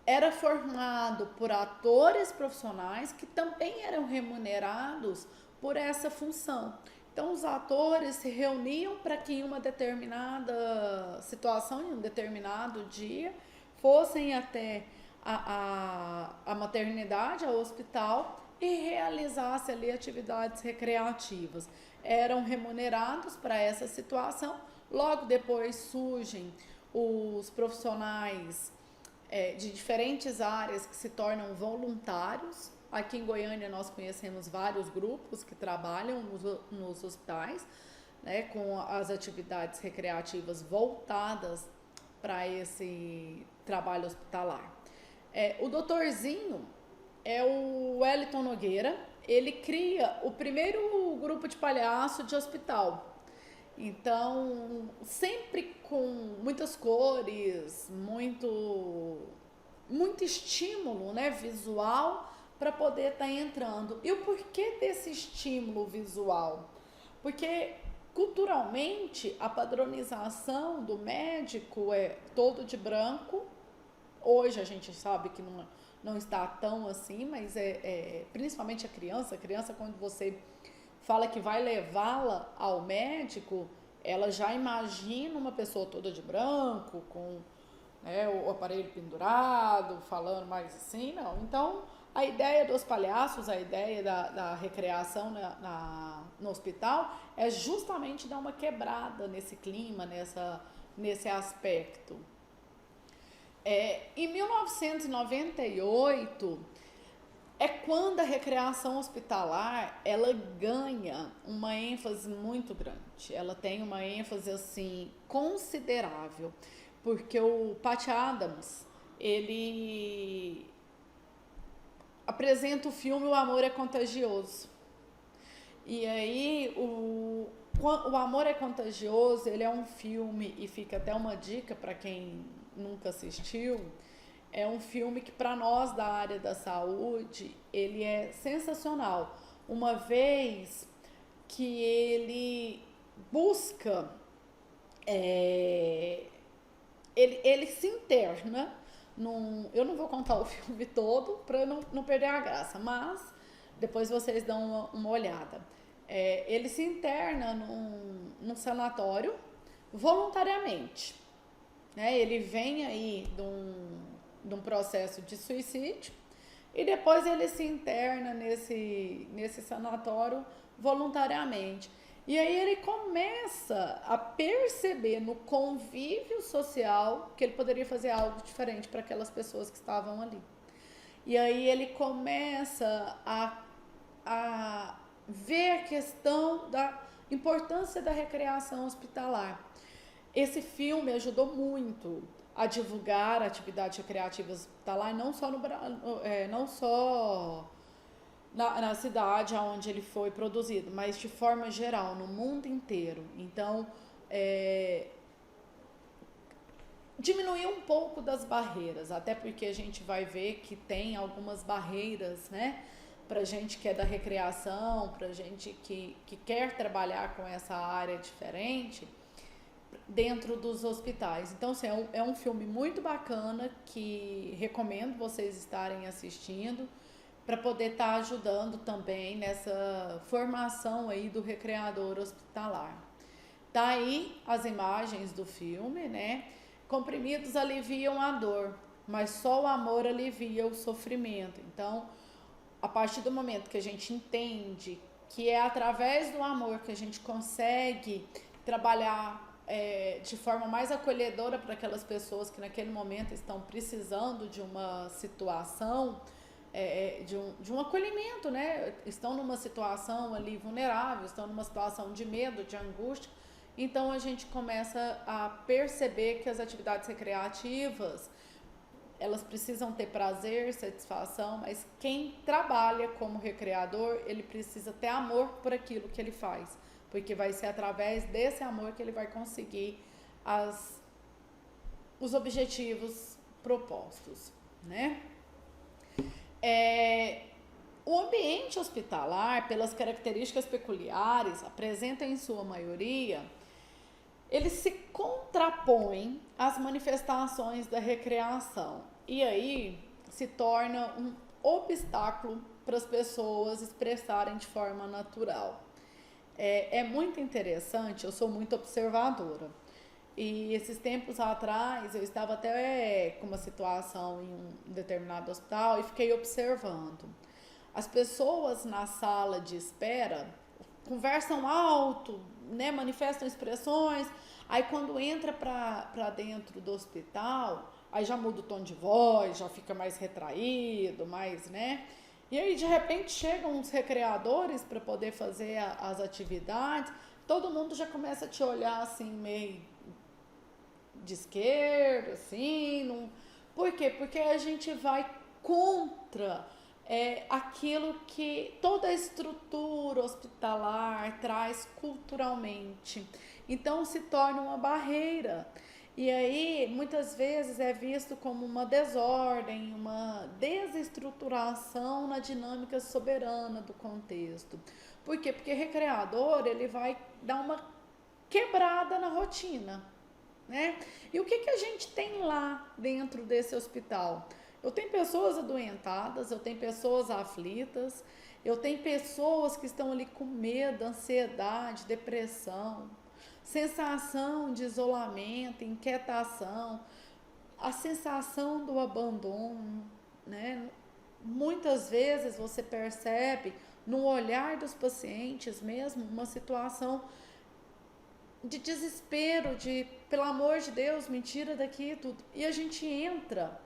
S1: era formado por atores profissionais que também eram remunerados por essa função. Então, os atores se reuniam para que em uma determinada situação, em um determinado dia, fossem até a maternidade, ao hospital, e realizassem ali atividades recreativas. Eram remunerados para essa situação. Logo depois surgem os profissionais de diferentes áreas que se tornam voluntários. Aqui em Goiânia nós conhecemos vários grupos que trabalham nos hospitais, né, com as atividades recreativas voltadas para esse trabalho hospitalar. O doutorzinho é o Wellington Nogueira. Ele cria o primeiro grupo de palhaço de hospital. Então, sempre com muitas cores, muito estímulo, né, visual, para poder estar entrando. E o porquê desse estímulo visual? Porque culturalmente a padronização do médico é todo de branco. Hoje a gente sabe que não está tão assim, mas principalmente a criança, quando você fala que vai levá-la ao médico, ela já imagina uma pessoa toda de branco, com, né, o aparelho pendurado, falando mais assim, não. Então, a ideia dos palhaços, a ideia da recreação no hospital é justamente dar uma quebrada nesse clima, nesse aspecto. Em 1998, é quando a recreação hospitalar ela ganha uma ênfase muito grande. Ela tem uma ênfase assim considerável, porque o Patch Adams ele apresenta o filme O Amor é Contagioso. E aí o Amor é Contagioso, ele é um filme, e fica até uma dica para quem nunca assistiu. É um filme que, para nós da área da saúde, ele é sensacional, uma vez que ele busca, ele se interna eu não vou contar o filme todo para não perder a graça, mas depois vocês dão uma olhada. Ele se interna num sanatório voluntariamente, né? Ele vem aí de um processo de suicídio e depois ele se interna nesse sanatório voluntariamente. E aí ele começa a perceber no convívio social que ele poderia fazer algo diferente para aquelas pessoas que estavam ali. E aí ele começa a ver a questão da importância da recreação hospitalar. Esse filme ajudou muito a divulgar atividades recreativas hospitalares, não só na cidade onde ele foi produzido, mas de forma geral, no mundo inteiro. Então, diminuir um pouco das barreiras, até porque a gente vai ver que tem algumas barreiras, né? Pra gente que é da recreação, pra gente que quer trabalhar com essa área diferente dentro dos hospitais. Então, assim, é um filme muito bacana que recomendo vocês estarem assistindo. para poder estar ajudando também nessa formação aí do recreador hospitalar. Tá aí as imagens do filme, né? Comprimidos aliviam a dor, mas só o amor alivia o sofrimento. Então, a partir do momento que a gente entende que é através do amor que a gente consegue trabalhar de forma mais acolhedora para aquelas pessoas que naquele momento estão precisando de uma situação, de um acolhimento, né? Estão numa situação ali vulnerável, estão numa situação de medo, de angústia. Então a gente começa a perceber que as atividades recreativas, elas precisam ter prazer, satisfação, mas quem trabalha como recreador, ele precisa ter amor por aquilo que ele faz, porque vai ser através desse amor que ele vai conseguir os objetivos propostos, né? O ambiente hospitalar, pelas características peculiares, apresenta em sua maioria, ele se contrapõe às manifestações da recreação e aí se torna um obstáculo para as pessoas expressarem de forma natural. É muito interessante, eu sou muito observadora e esses tempos atrás eu estava até com uma situação em um determinado hospital e fiquei observando. As pessoas na sala de espera conversam alto, né, manifestam expressões, aí quando entra para dentro do hospital, aí já muda o tom de voz, já fica mais retraído, mais, né? E aí de repente chegam os recreadores para poder fazer as atividades, todo mundo já começa a te olhar assim meio de esquerda, assim, não... Por quê? Porque a gente vai contra aquilo que toda a estrutura hospitalar traz culturalmente. Então se torna uma barreira. E aí, muitas vezes é visto como uma desordem, uma desestruturação na dinâmica soberana do contexto. Por quê? Porque recreador, ele vai dar uma quebrada na rotina, né? E o que a gente tem lá dentro desse hospital? Eu tenho pessoas adoentadas, eu tenho pessoas aflitas, eu tenho pessoas que estão ali com medo, ansiedade, depressão, sensação de isolamento, inquietação, a sensação do abandono, né? Muitas vezes você percebe no olhar dos pacientes mesmo uma situação de desespero, de pelo amor de Deus, me tira daqui tudo. E a gente entra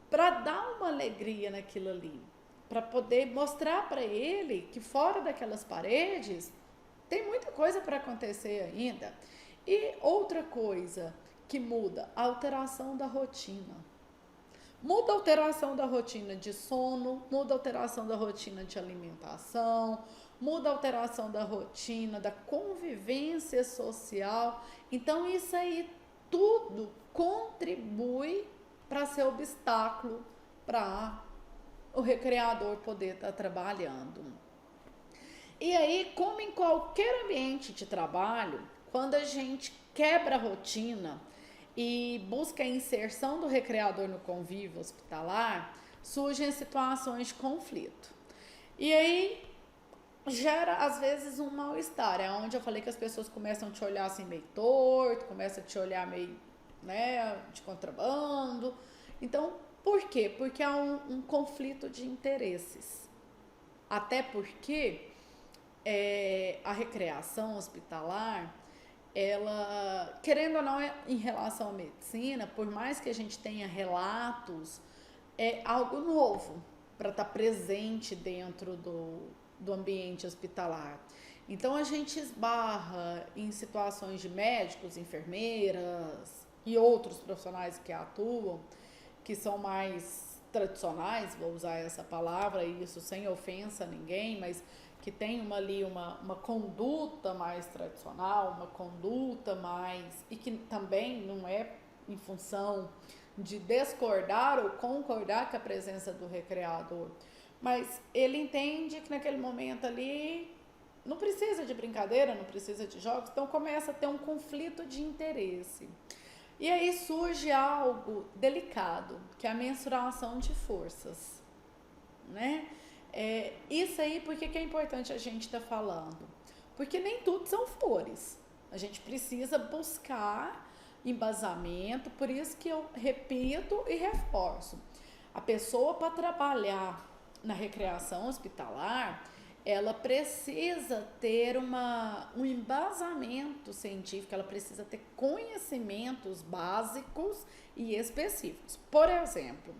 S1: para dar uma alegria naquilo ali, para poder mostrar para ele que fora daquelas paredes tem muita coisa para acontecer ainda. E outra coisa que muda, a alteração da rotina. Muda a alteração da rotina de sono, muda a alteração da rotina de alimentação, muda a alteração da rotina, da convivência social. Então isso aí tudo contribui para ser obstáculo para o recreador poder estar trabalhando. E aí, como em qualquer ambiente de trabalho, quando a gente quebra a rotina e busca a inserção do recreador no convívio hospitalar, surgem situações de conflito. E aí gera, às vezes, um mal-estar. É onde eu falei que as pessoas começam a te olhar assim meio torto, começam a te olhar meio, né, de contrabando. Então, por quê? Porque há um conflito de interesses. Até porque a recreação hospitalar, ela, querendo ou não, em relação à medicina, por mais que a gente tenha relatos, é algo novo para estar presente dentro do ambiente hospitalar. Então a gente esbarra em situações de médicos, enfermeiras e outros profissionais que atuam, que são mais tradicionais, vou usar essa palavra, e isso sem ofensa a ninguém, mas que tem uma conduta mais tradicional, uma conduta mais... e que também não é em função de discordar ou concordar com a presença do recreador, mas ele entende que naquele momento ali não precisa de brincadeira, não precisa de jogos, então começa a ter um conflito de interesse. E aí surge algo delicado, que é a mensuração de forças. né? Isso aí, por que é importante a gente estar falando? Porque nem tudo são flores. A gente precisa buscar embasamento, por isso que eu repito e reforço. A pessoa, para trabalhar na recreação hospitalar, ela precisa ter um embasamento científico, ela precisa ter conhecimentos básicos e específicos. Por exemplo,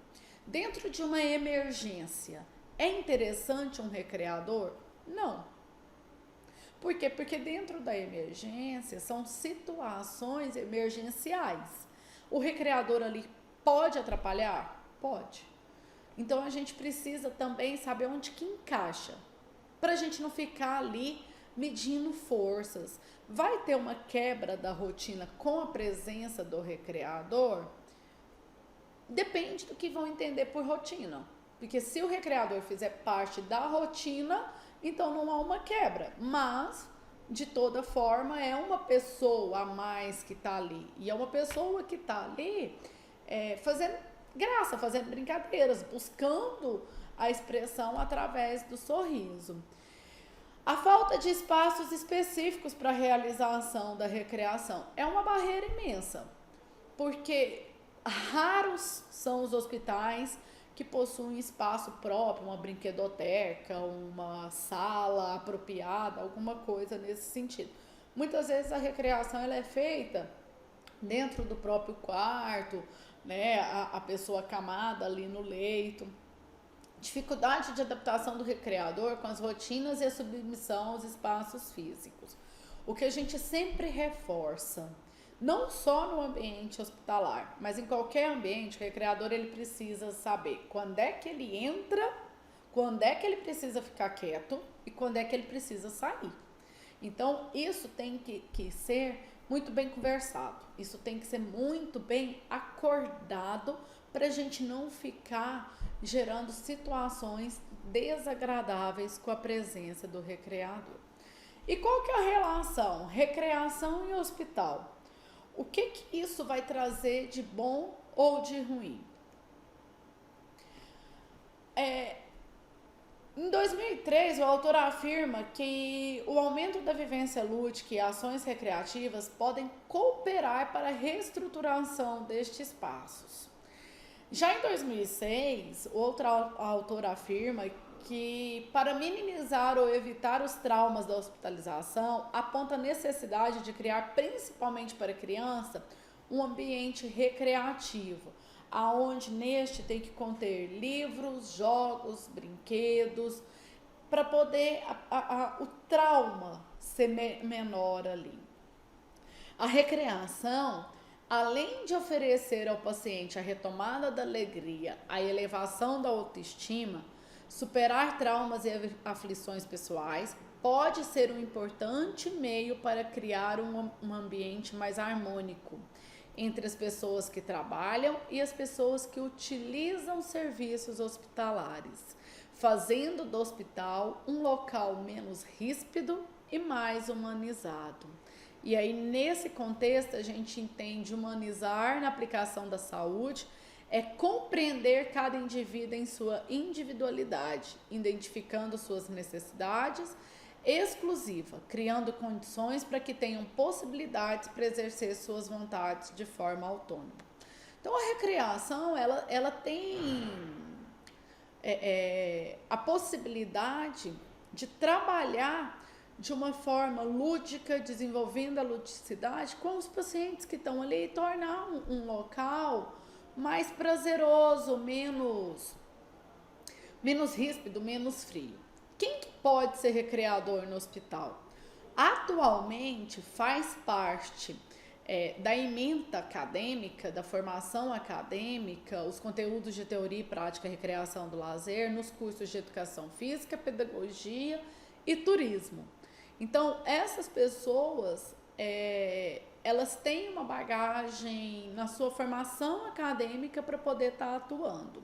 S1: dentro de uma emergência, é interessante um recreador? Não. Por quê? Porque dentro da emergência são situações emergenciais. O recreador ali pode atrapalhar? Pode. Então a gente precisa também saber onde que encaixa, para a gente não ficar ali medindo forças. Vai ter uma quebra da rotina com a presença do recreador? Depende do que vão entender por rotina. Porque se o recreador fizer parte da rotina, então não há uma quebra. Mas, de toda forma, é uma pessoa a mais que está ali. E é uma pessoa que está ali fazendo graça, fazendo brincadeiras, buscando a expressão através do sorriso. A falta de espaços específicos para a realização da recreação é uma barreira imensa, porque raros são os hospitais que possuem espaço próprio, uma brinquedoteca, uma sala apropriada, alguma coisa nesse sentido. Muitas vezes a recreação ela é feita dentro do próprio quarto, né, a pessoa acamada ali no leito. Dificuldade de adaptação do recreador com as rotinas e a submissão aos espaços físicos. O que a gente sempre reforça, não só no ambiente hospitalar, mas em qualquer ambiente, o recreador ele precisa saber quando é que ele entra, quando é que ele precisa ficar quieto e quando é que ele precisa sair. Então, isso tem que ser muito bem conversado, isso tem que ser muito bem acordado para a gente não ficar gerando situações desagradáveis com a presença do recreador. E qual que é a relação? Recreação e hospital. O que isso vai trazer de bom ou de ruim? Em 2003, o autor afirma que o aumento da vivência lúdica e ações recreativas podem cooperar para a reestruturação destes espaços. Já em 2006, outro autor afirma que para minimizar ou evitar os traumas da hospitalização, aponta a necessidade de criar, principalmente para criança, um ambiente recreativo, aonde neste tem que conter livros, jogos, brinquedos, para poder o trauma ser menor ali. A recreação, além de oferecer ao paciente a retomada da alegria, a elevação da autoestima, superar traumas e aflições pessoais, pode ser um importante meio para criar um ambiente mais harmônico entre as pessoas que trabalham e as pessoas que utilizam serviços hospitalares, fazendo do hospital um local menos ríspido e mais humanizado. E aí, nesse contexto, a gente entende humanizar na aplicação da saúde é compreender cada indivíduo em sua individualidade, identificando suas necessidades exclusiva, criando condições para que tenham possibilidades para exercer suas vontades de forma autônoma. Então, a recreação, ela tem a possibilidade de trabalhar de uma forma lúdica, desenvolvendo a ludicidade com os pacientes que estão ali e tornar um local mais prazeroso, menos ríspido, menos frio. Quem que pode ser recreador no hospital? Atualmente faz parte da ementa acadêmica, da formação acadêmica, os conteúdos de teoria e prática, recreação do lazer, nos cursos de educação física, pedagogia e turismo. Então, essas pessoas, elas têm uma bagagem na sua formação acadêmica para poder estar atuando.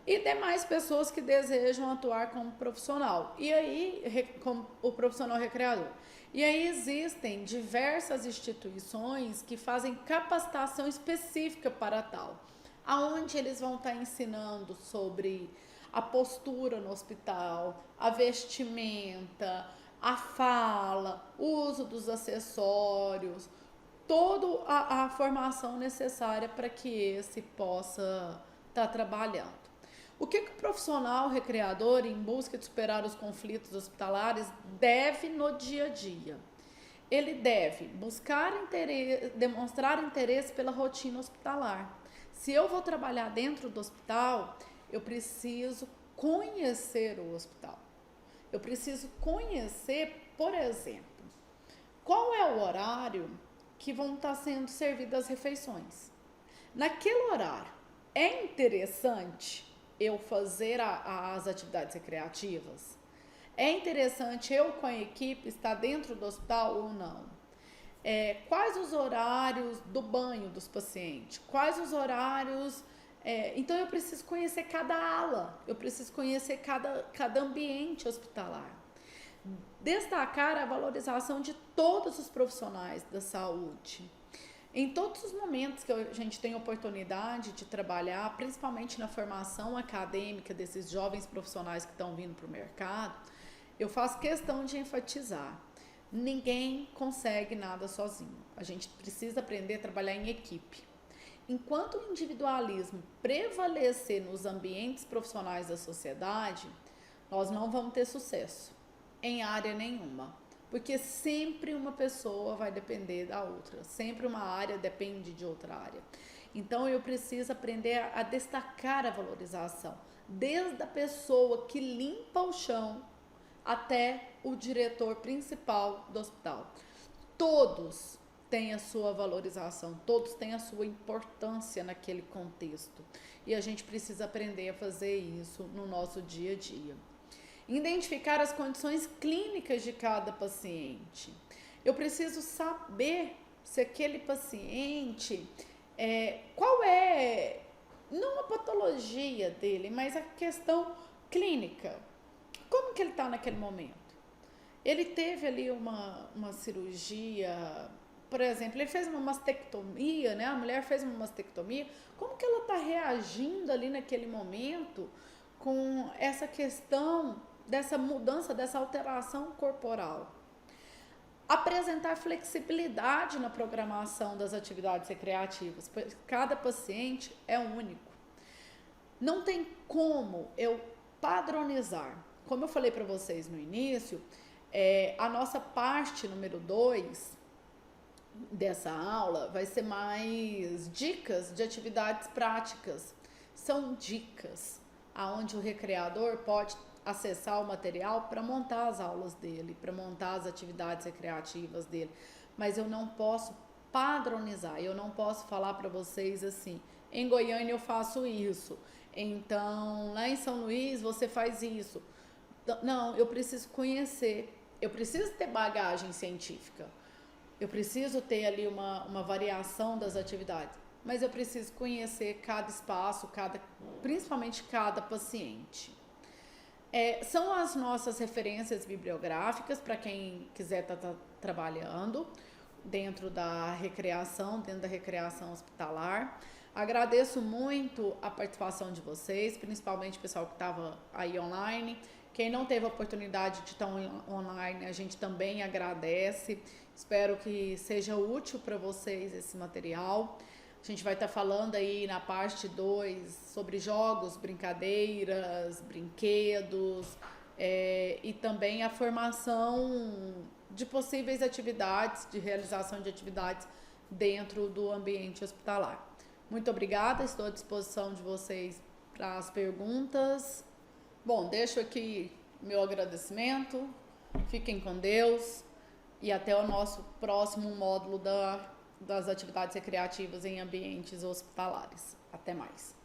S1: E demais pessoas que desejam atuar como profissional, e aí, como o profissional recreador. E aí existem diversas instituições que fazem capacitação específica para tal, aonde eles vão estar ensinando sobre a postura no hospital, a vestimenta, a fala, o uso dos acessórios, toda a formação necessária para que esse possa estar trabalhando. O que o profissional recreador, em busca de superar os conflitos hospitalares, deve no dia a dia? Ele deve buscar demonstrar interesse pela rotina hospitalar. Se eu vou trabalhar dentro do hospital, eu preciso conhecer o hospital. Eu preciso conhecer, por exemplo, qual é o horário que vão estar sendo servidas as refeições. Naquele horário, é interessante eu fazer as atividades recreativas? É interessante eu com a equipe estar dentro do hospital ou não? Quais os horários do banho dos pacientes? Quais os horários... então eu preciso conhecer cada ala, eu preciso conhecer cada ambiente hospitalar. Destacar a valorização de todos os profissionais da saúde. Em todos os momentos que a gente tem oportunidade de trabalhar, principalmente na formação acadêmica desses jovens profissionais que estão vindo para o mercado, eu faço questão de enfatizar: ninguém consegue nada sozinho. A gente precisa aprender a trabalhar em equipe. Enquanto o individualismo prevalecer nos ambientes profissionais da sociedade, nós não vamos ter sucesso em área nenhuma. Porque sempre uma pessoa vai depender da outra, sempre uma área depende de outra área. Então eu preciso aprender a destacar a valorização, desde a pessoa que limpa o chão até o diretor principal do hospital. Todos têm a sua valorização, todos têm a sua importância naquele contexto. E a gente precisa aprender a fazer isso no nosso dia a dia. Identificar as condições clínicas de cada paciente. Eu preciso saber se aquele paciente, qual é, não a patologia dele, mas a questão clínica. Como que ele está naquele momento? Ele teve ali uma cirurgia, por exemplo, ele fez uma mastectomia, né? A mulher fez uma mastectomia. Como que ela está reagindo ali naquele momento com essa questão dessa mudança, dessa alteração corporal? Apresentar flexibilidade na programação das atividades recreativas, pois cada paciente é único. Não tem como eu padronizar. Como eu falei para vocês no início, a nossa parte número 2 dessa aula vai ser mais dicas de atividades práticas. São dicas aonde o recreador pode acessar o material para montar as aulas dele, para montar as atividades recreativas dele. Mas eu não posso padronizar, eu não posso falar para vocês assim: em Goiânia eu faço isso, então lá em São Luís você faz isso. Não, eu preciso conhecer, eu preciso ter bagagem científica, eu preciso ter ali uma variação das atividades, mas eu preciso conhecer cada espaço, principalmente cada paciente. São as nossas referências bibliográficas para quem quiser estar trabalhando dentro da recreação hospitalar. Agradeço muito a participação de vocês, principalmente o pessoal que estava aí online. Quem não teve a oportunidade de estar online, a gente também agradece. Espero que seja útil para vocês esse material. A gente vai estar falando aí na parte 2 sobre jogos, brincadeiras, brinquedos, e também a formação de possíveis atividades, de realização de atividades dentro do ambiente hospitalar. Muito obrigada, estou à disposição de vocês para as perguntas. Bom, deixo aqui meu agradecimento, fiquem com Deus e até o nosso próximo módulo das atividades recreativas em ambientes hospitalares. Até mais.